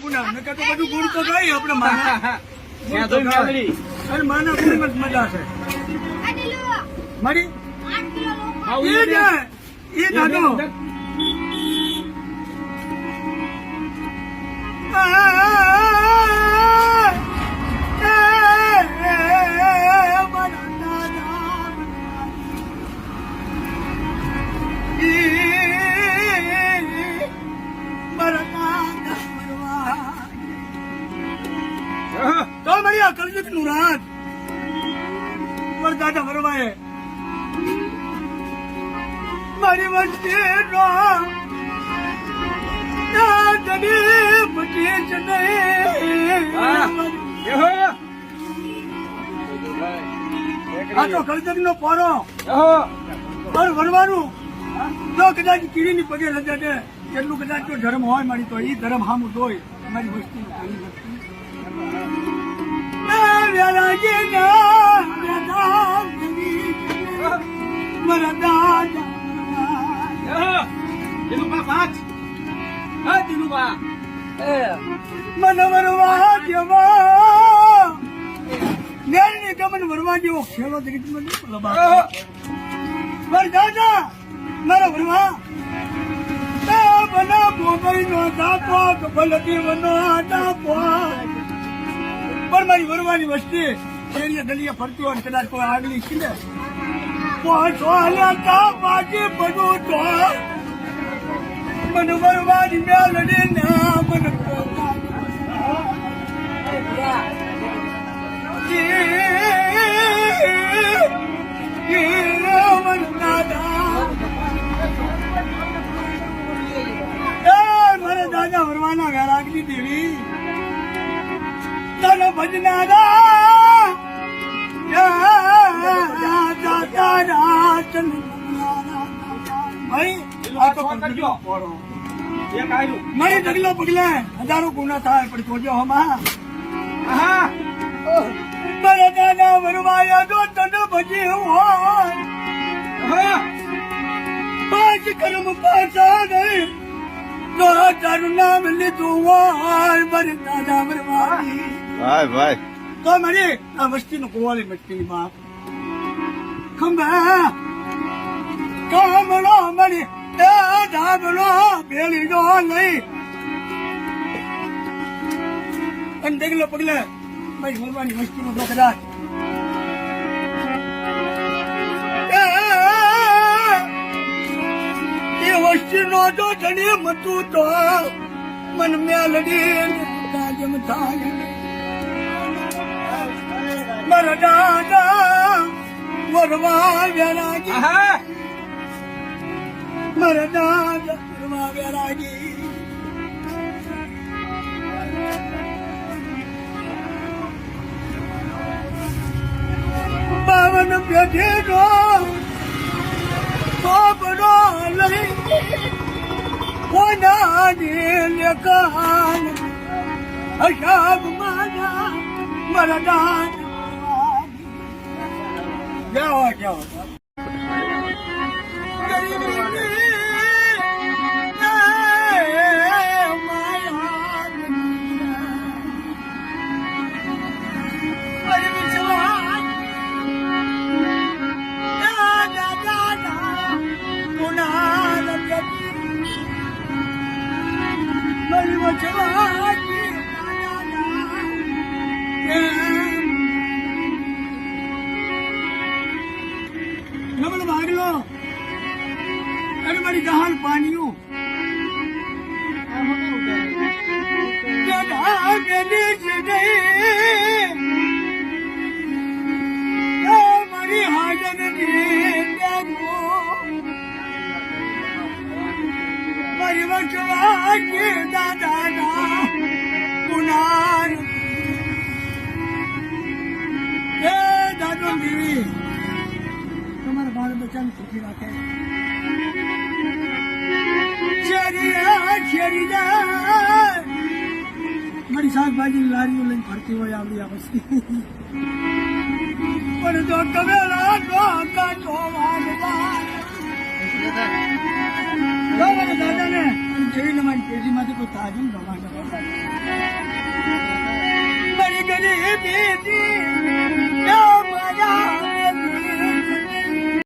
ગુના નકર તો બધું ગુણ તો ગઈ આપણે માના ગુણ તો ગાય. અને માના ગુણમાં જ મજા છે. મળી એ જાય એ દાદો તો મળ્યા કલયુગ નું રાત દાદા ભરવાએ મારી વચ્ચે આ તો કલયુગ નો પોરો ભરવાનું જો કદાચ કીડી ની પગે લજા દે કેટલું કદાચ જો ધર્મ હોય મારી તો એ ધર્મ હામું જોઈ મારી વસ્તુ મનવરવા જેવા નેરની ગમન વરવા જેવો ખેલો તરીકે દાદા મારા વરવા બના બોગઈ નો દાપો કબલ દેવનો દાપો પણ મારી વરવાની વસ્તી શેરીએ ગલીએ ફરતી હોય કદાચ કોઈ આગલી ખીલે બાજી બધું તો મને વરવાની મેલડી ના મને મારે દાદા વરવાના વેરાગની દેવી તને ભજનારા મારી ડગલો પગલે હજારો ગુના થાય પણ જોજો હમા મારા દાદા વરવાયા જો તને ભજી હોય પાંચ કર્મ પાછા ગઈ તો તારું નામ લીધું હોય મારી દાદા વરવાની ભાઈ તો મારી આ વસ્તી નું કુવાલી મટકી માં ખંભા કામલો મારી ધાબલો ભેળી જો લઈ અને ડગલો પગલે મારી વરવાની વસ્તી નો કદાચ એ વસ્તી નો જો ધણી મતું તો મન મેલડી કાજમ થાય મારા દાદા વરવા વેરાગી મારા દાદા વરવા વેરાગી બાવન પેઢી નો બાબરો લઈ કોના લેખાન અશાબ મારા મારા દાદા જાઓ જાઓ ભાગલો અરે મારી દહાલ પાણીઓ મારી હાજર મારી વચવા કે દાદા પુનાર એ દાદો દેવી તમારા બાળ બચ્ચાને સુખી રાખે શેરી જાય મારી શાકભાજી લારીઓ લઈને ફરતી હોય આવડી આ વસ્તી પણ જો તમે દાદાને જેવી મારી પેઢીમાંથી કોઈ તાજું ભગવાન દીધી